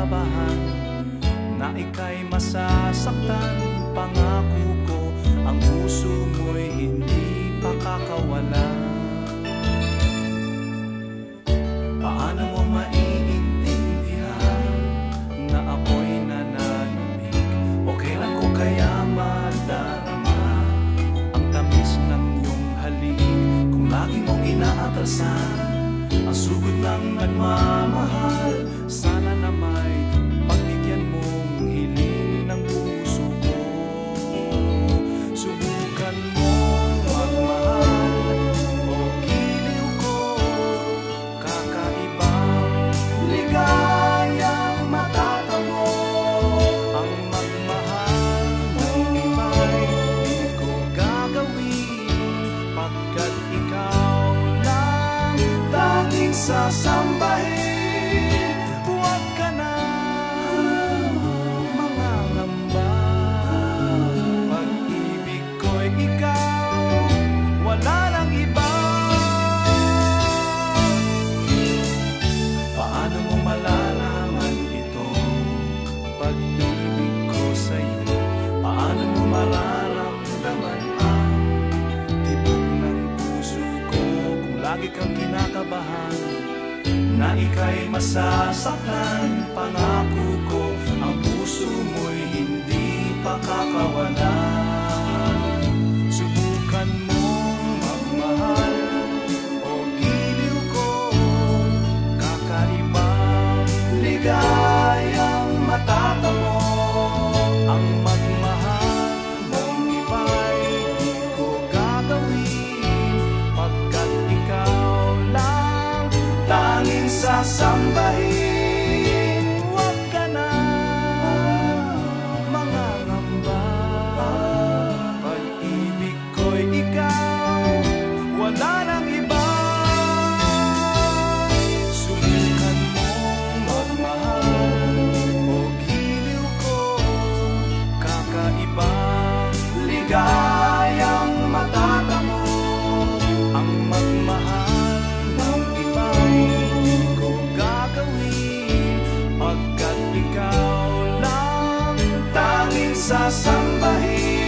kinakabahan na ika'y masasaktan. Pangako ko, ang puso mo'y hindi pakakawalan. Paano mo maiintindihan na ako'y nananamig? O kailan ko kaya madarama ang tamis ng iyong halik? Kung lagi mong inaatrasan ang sugod ng nagmamahal, sana na may pagbigyan mong hiling ng puso ko. Subukan mong magmahal o giliw ko, kakaibang ligayang matatamo. Ang magmahal ng iba'y di ko gagawin, pagkat ikaw lang tanging sasambahin. Huwag ka na mangangamba, pag-ibig ko'y ikaw, wala nang iba. Paano mo malalaman ito, pag-ibig ko sa'yo? Paano mo mararamdaman ang tibok ng puso ko kung lagi kang kinakabahan na ika'y masasaktan? Pangako ko, ang puso mo'y hindi pakakawalan. Subukan mong magmahal o giliw ko, kakaibang ligayang matatamo. Ang magmahal ng iba'y di ko gagawin, pagkat ikaw lang tanging sasambahin. Huwag ka na mangangamba, pag-ibig ko'y ikaw, wala nang iba. Subukan mong magmahal o giliw ko, kakaibang ligayang matatamo. Ang magmahal ng iba'y di ko gagawin, pagkat ikaw lang tanging sasambahin.